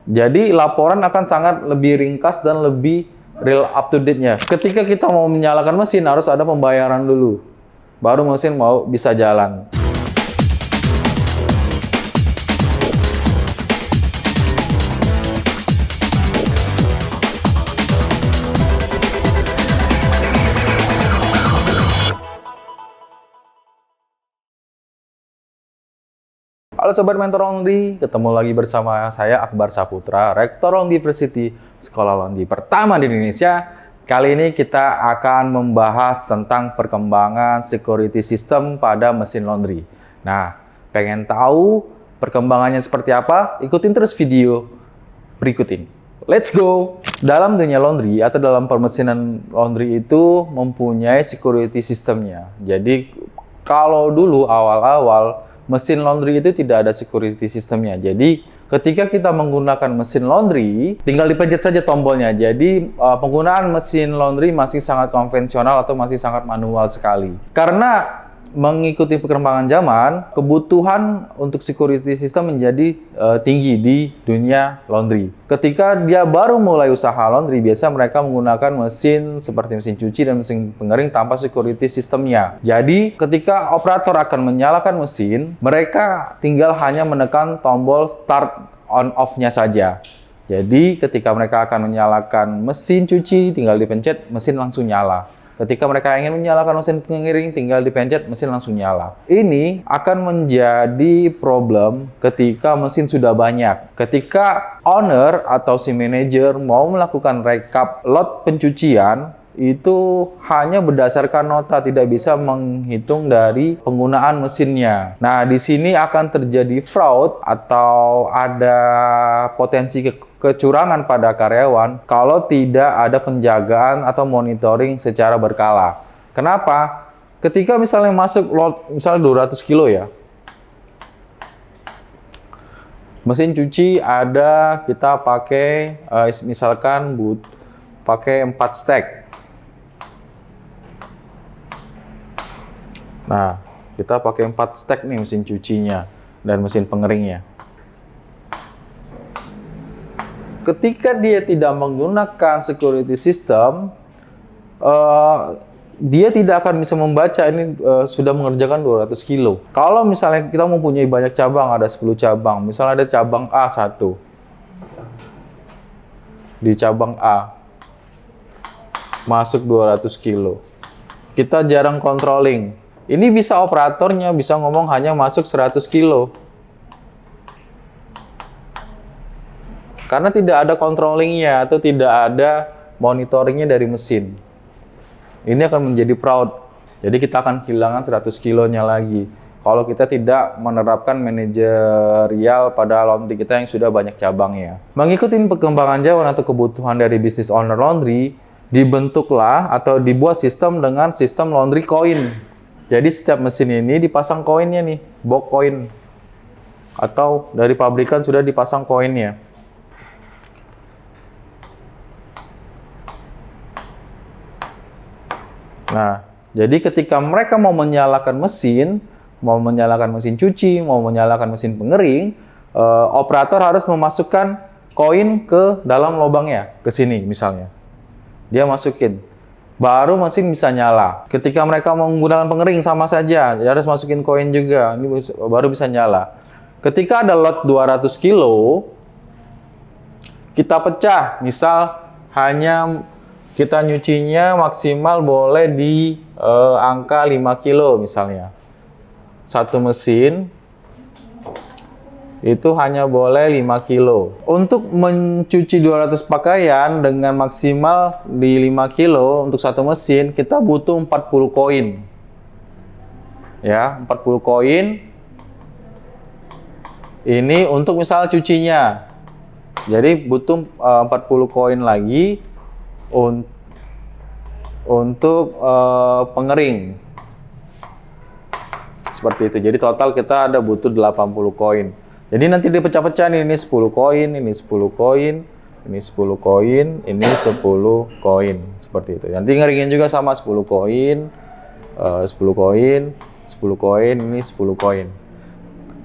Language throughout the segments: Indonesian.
Jadi laporan akan sangat lebih ringkas dan lebih real up to date-nya. Ketika kita mau menyalakan mesin harus ada pembayaran dulu. Baru mesin mau bisa jalan. Halo Sobat Mentor Laundry, ketemu lagi bersama saya Akbar Saputra, Rektor Laundryversity, sekolah laundry pertama di Indonesia. Kali ini kita akan membahas tentang perkembangan security system pada mesin laundry. Nah, pengen tahu perkembangannya seperti apa? Ikutin terus video berikut ini. Let's go! Dalam dunia laundry atau dalam permesinan laundry itu mempunyai security systemnya. Jadi, kalau dulu awal-awal mesin laundry itu tidak ada security systemnya. Jadi ketika kita menggunakan mesin laundry, tinggal dipencet saja tombolnya. Jadi penggunaan mesin laundry masih sangat konvensional atau masih sangat manual sekali. Karena mengikuti perkembangan zaman, kebutuhan untuk security system menjadi tinggi di dunia laundry. Ketika dia baru mulai usaha laundry, biasa mereka menggunakan mesin seperti mesin cuci dan mesin pengering tanpa security systemnya. Jadi, ketika operator akan menyalakan mesin, mereka tinggal hanya menekan tombol start on off-nya saja. Jadi, ketika mereka akan menyalakan mesin cuci, tinggal dipencet, mesin langsung nyala. Ketika mereka ingin menyalakan mesin pengiring, tinggal dipencet, mesin langsung nyala. Ini akan menjadi problem ketika mesin sudah banyak. Ketika owner atau si manajer mau melakukan rekap lot pencucian, itu hanya berdasarkan nota, tidak bisa menghitung dari penggunaan mesinnya. Nah, di sini akan terjadi fraud atau ada potensi kecurangan pada karyawan kalau tidak ada penjagaan atau monitoring secara berkala. Kenapa? Ketika misalnya masuk lot misalnya 200 kilo ya. Mesin cuci ada, kita pakai misalkan pakai 4 stack. Nah, kita pakai 4 stack nih mesin cucinya dan mesin pengeringnya. Ketika dia tidak menggunakan security system, dia tidak akan bisa membaca ini sudah mengerjakan 200 kilo. Kalau misalnya kita mempunyai banyak cabang, ada 10 cabang, misalnya ada cabang A1. Di cabang A, masuk 200 kilo. Kita jarang controlling. Ini bisa operatornya bisa ngomong hanya masuk 100 kilo. Karena tidak ada controllingnya atau tidak ada monitoringnya dari mesin. Ini akan menjadi fraud. Jadi kita akan kehilangan 100 kilonya lagi. Kalau kita tidak menerapkan manajerial pada laundry kita yang sudah banyak cabangnya. Mengikuti perkembangan zaman atau kebutuhan dari business owner laundry, dibentuklah atau dibuat sistem dengan sistem laundry coin. Jadi setiap mesin ini dipasang koinnya nih, box koin. Atau dari pabrikan sudah dipasang koinnya. Nah, jadi ketika mereka mau menyalakan mesin cuci, mau menyalakan mesin pengering, operator harus memasukkan koin ke dalam lubangnya, ke sini misalnya. Dia masukin. Baru mesin bisa nyala. Ketika mereka mau menggunakan pengering sama saja, dia harus masukin koin juga. Ini baru bisa nyala. Ketika ada lot 200 kilo, kita pecah. Misal hanya kita nyucinya maksimal boleh di angka 5 kilo misalnya. Satu mesin itu hanya boleh 5 kilo. Untuk mencuci 200 pakaian dengan maksimal di 5 kilo untuk satu mesin, kita butuh 40 koin. Ya, 40 koin. Ini untuk misal cucinya. Jadi butuh 40 koin lagi untuk pengering. Seperti itu. Jadi total kita ada butuh 80 koin. Jadi nanti dipecah-pecah nih, ini 10 koin, ini 10 koin, ini 10 koin, ini 10 koin. Seperti itu. Nanti ngeringin juga sama 10 koin, 10 koin, 10 koin, ini 10 koin.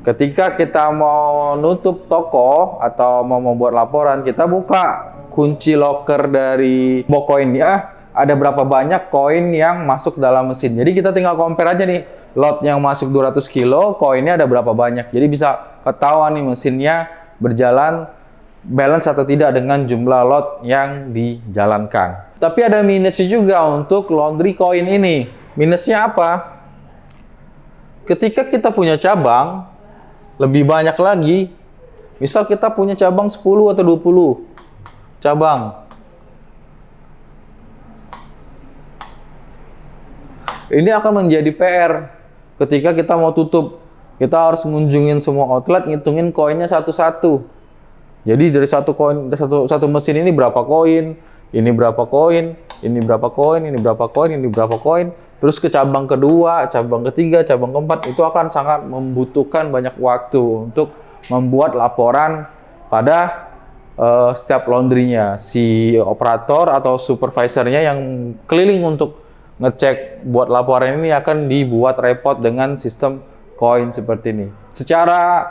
Ketika kita mau nutup toko atau mau membuat laporan, kita buka kunci locker dari box koin ya. Ada berapa banyak koin yang masuk dalam mesin. Jadi kita tinggal compare aja nih. Lot yang masuk 200 kilo, koinnya ada berapa banyak. Jadi bisa ketahuan nih mesinnya berjalan balance atau tidak dengan jumlah lot yang dijalankan. Tapi ada minusnya juga untuk laundry koin ini. Minusnya apa? Ketika kita punya cabang, lebih banyak lagi, misal kita punya cabang 10 atau 20 cabang. Ini akan menjadi PR ketika kita mau tutup. Kita harus ngunjungin semua outlet, ngitungin koinnya satu-satu. Jadi dari satu koin, satu mesin ini berapa koin, ini berapa koin, ini berapa koin, ini berapa koin, ini berapa koin. Terus ke cabang kedua, cabang ketiga, cabang keempat, itu akan sangat membutuhkan banyak waktu untuk membuat laporan pada setiap laundry-nya. Si operator atau supervisornya yang keliling untuk ngecek buat laporan ini akan dibuat repot dengan sistem koin seperti ini. Secara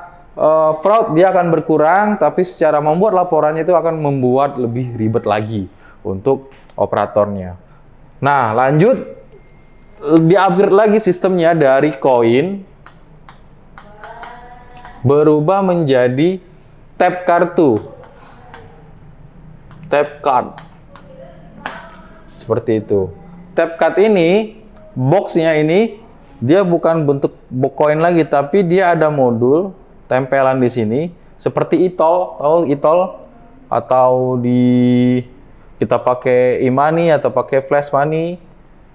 fraud dia akan berkurang, tapi secara membuat laporannya itu akan membuat lebih ribet lagi untuk operatornya. Nah, lanjut. Di-upgrade lagi sistemnya dari koin berubah menjadi tap kartu. Tap card. Seperti itu. Tap card ini, boxnya ini, dia bukan bentuk box koin lagi, tapi dia ada modul tempelan di sini, seperti e-tol, tahu e-tol? Atau kita pakai e-money atau pakai flash money,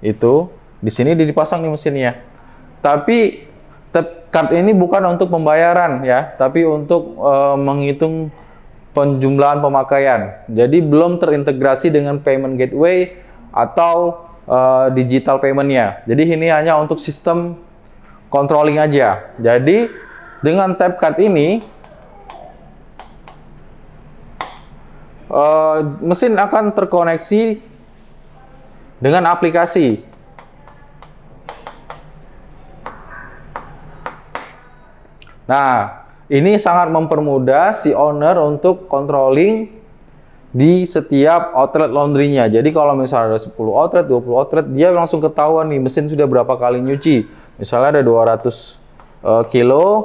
itu. Di sini dipasang nih mesinnya. Tapi tap card ini bukan untuk pembayaran ya, tapi untuk menghitung penjumlahan pemakaian. Jadi belum terintegrasi dengan payment gateway atau digital paymentnya. Jadi ini hanya untuk sistem controlling aja. Jadi dengan tap card ini mesin akan terkoneksi dengan aplikasi. Nah, ini sangat mempermudah si owner untuk controlling di setiap outlet laundry-nya. Jadi kalau misalnya ada 10 outlet, 20 outlet, dia langsung ketahuan nih mesin sudah berapa kali nyuci. Misalnya ada 200 kilo,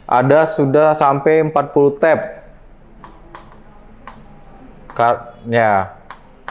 ada sudah sampai 40 tab. Ya.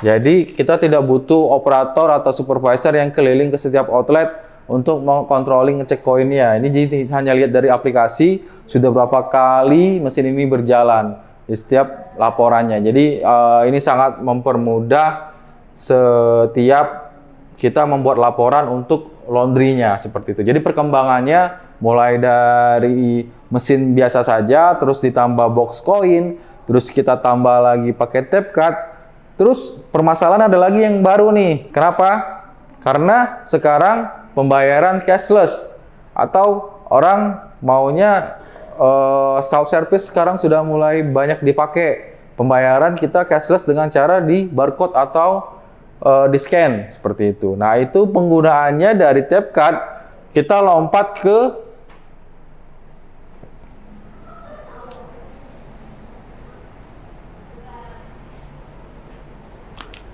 Jadi kita tidak butuh operator atau supervisor yang keliling ke setiap outlet untuk mau controlling ngecek koinnya. Ini jadi hanya lihat dari aplikasi sudah berapa kali mesin ini berjalan di setiap laporannya. Jadi ini sangat mempermudah setiap kita membuat laporan untuk laundry-nya seperti itu. Jadi perkembangannya mulai dari mesin biasa saja, terus ditambah box koin, terus kita tambah lagi pakai tap card. Terus permasalahan ada lagi yang baru nih. Kenapa? Karena sekarang pembayaran cashless atau orang maunya self service sekarang sudah mulai banyak dipakai. Pembayaran kita cashless dengan cara di barcode atau di scan seperti itu. Nah, itu penggunaannya dari tap card kita lompat ke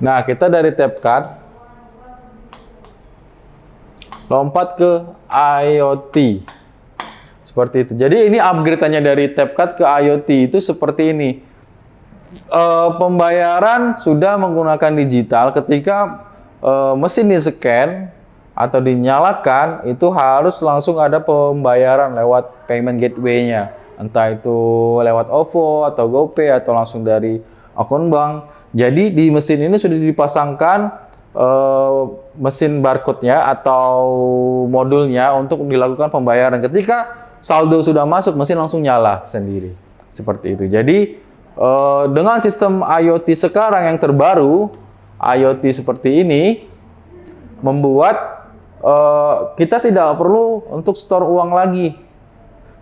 kita dari tap card lompat ke IoT. Seperti itu. Jadi ini upgrade-nya dari tap card ke IoT itu seperti ini. Pembayaran sudah menggunakan digital ketika mesin di-scan atau dinyalakan, itu harus langsung ada pembayaran lewat payment gateway-nya. Entah itu lewat OVO atau GoPay atau langsung dari akun bank. Jadi di mesin ini sudah dipasangkan mesin barcode-nya atau modulnya untuk dilakukan pembayaran. Ketika saldo sudah masuk, mesin langsung nyala sendiri. Seperti itu. Jadi dengan sistem IoT sekarang yang terbaru, IoT seperti ini membuat kita tidak perlu untuk store uang lagi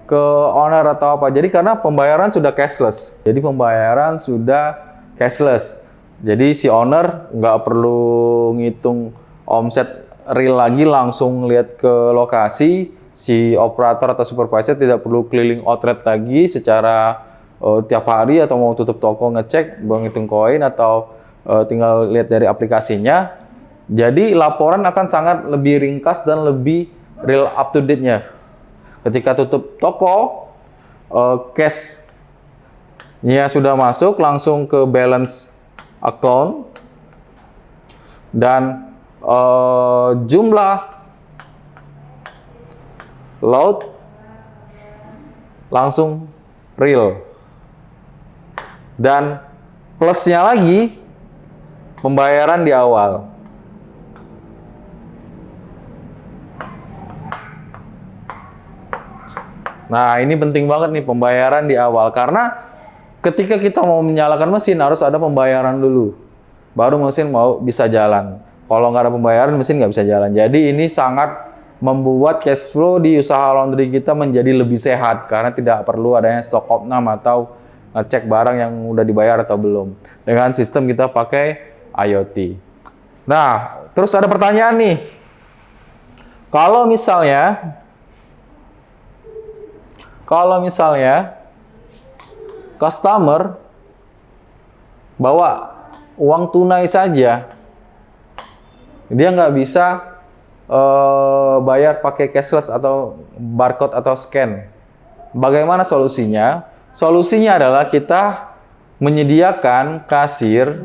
ke owner atau apa. Jadi karena pembayaran sudah cashless. Jadi pembayaran sudah cashless. Jadi si owner nggak perlu ngitung omset real lagi, langsung lihat ke lokasi, si operator atau supervisor tidak perlu keliling outlet lagi secara tiap hari atau mau tutup toko ngecek, menghitung koin atau tinggal lihat dari aplikasinya. Jadi laporan akan sangat lebih ringkas dan lebih real up to date-nya. Ketika tutup toko, cash-nya sudah masuk langsung ke balance account dan jumlah load langsung real. Dan plusnya lagi, pembayaran di awal. Nah, ini penting banget nih pembayaran di awal. Karena ketika kita mau menyalakan mesin harus ada pembayaran dulu. Baru mesin mau bisa jalan. Kalau nggak ada pembayaran, mesin nggak bisa jalan. Jadi ini sangat membuat cash flow di usaha laundry kita menjadi lebih sehat. Karena tidak perlu adanya stok opnam atau ngecek barang yang udah dibayar atau belum. Dengan sistem kita pakai IoT. Nah, terus ada pertanyaan nih. Kalau misalnya customer bawa uang tunai saja, dia nggak bisa bayar pakai cashless atau barcode atau scan. Bagaimana solusinya? Solusinya adalah kita menyediakan kasir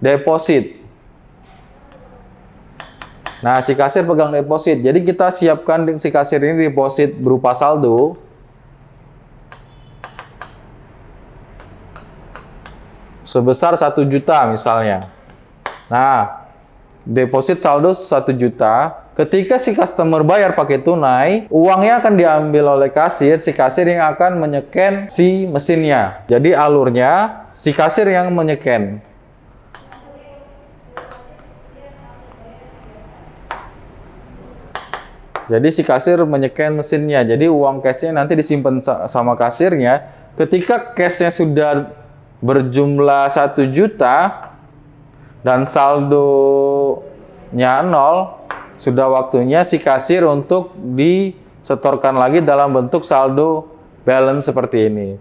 deposit. Nah, si kasir pegang deposit. Jadi kita siapkan si kasir ini deposit berupa saldo. Sebesar 1 juta misalnya. Nah, deposit saldo 1 juta. Ketika si customer bayar pakai tunai, uangnya akan diambil oleh kasir, si kasir yang akan menyeken si mesinnya. Jadi alurnya, si kasir yang menyeken. Jadi si kasir menyeken mesinnya. Jadi uang cashnya nanti disimpan sama kasirnya. Ketika cashnya sudah berjumlah 1 juta dan saldonya 0, sudah waktunya si kasir untuk disetorkan lagi dalam bentuk saldo balance seperti ini.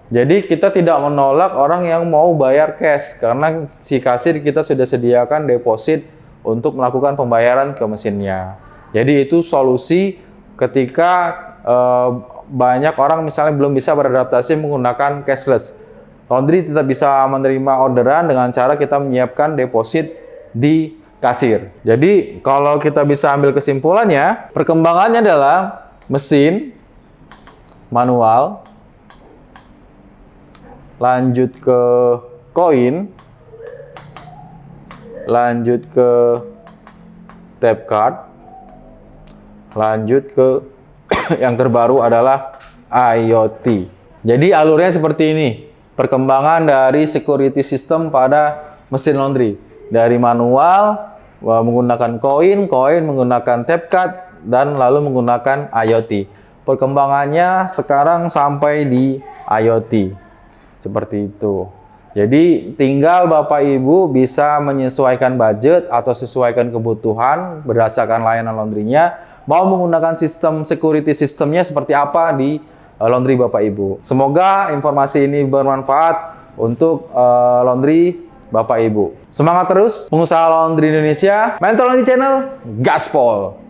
Jadi kita tidak menolak orang yang mau bayar cash karena si kasir kita sudah sediakan deposit untuk melakukan pembayaran ke mesinnya. Jadi itu solusi ketika banyak orang misalnya belum bisa beradaptasi menggunakan cashless. Laundry tetap bisa menerima orderan dengan cara kita menyiapkan deposit di kasir. Jadi kalau kita bisa ambil kesimpulannya, perkembangannya adalah mesin, manual, lanjut ke koin, lanjut ke tap card, lanjut ke yang terbaru adalah IoT. Jadi alurnya seperti ini, perkembangan dari security system pada mesin laundry. Dari manual, menggunakan koin menggunakan tap card, dan lalu menggunakan IoT. Perkembangannya sekarang sampai di IoT. Seperti itu. Jadi tinggal Bapak Ibu bisa menyesuaikan budget atau sesuaikan kebutuhan berdasarkan layanan laundrynya. Mau menggunakan sistem security sistemnya seperti apa di laundry Bapak Ibu. Semoga informasi ini bermanfaat untuk laundry Bapak Ibu. Semangat terus pengusaha laundry Indonesia. Mentor Laundry Channel, gaspol!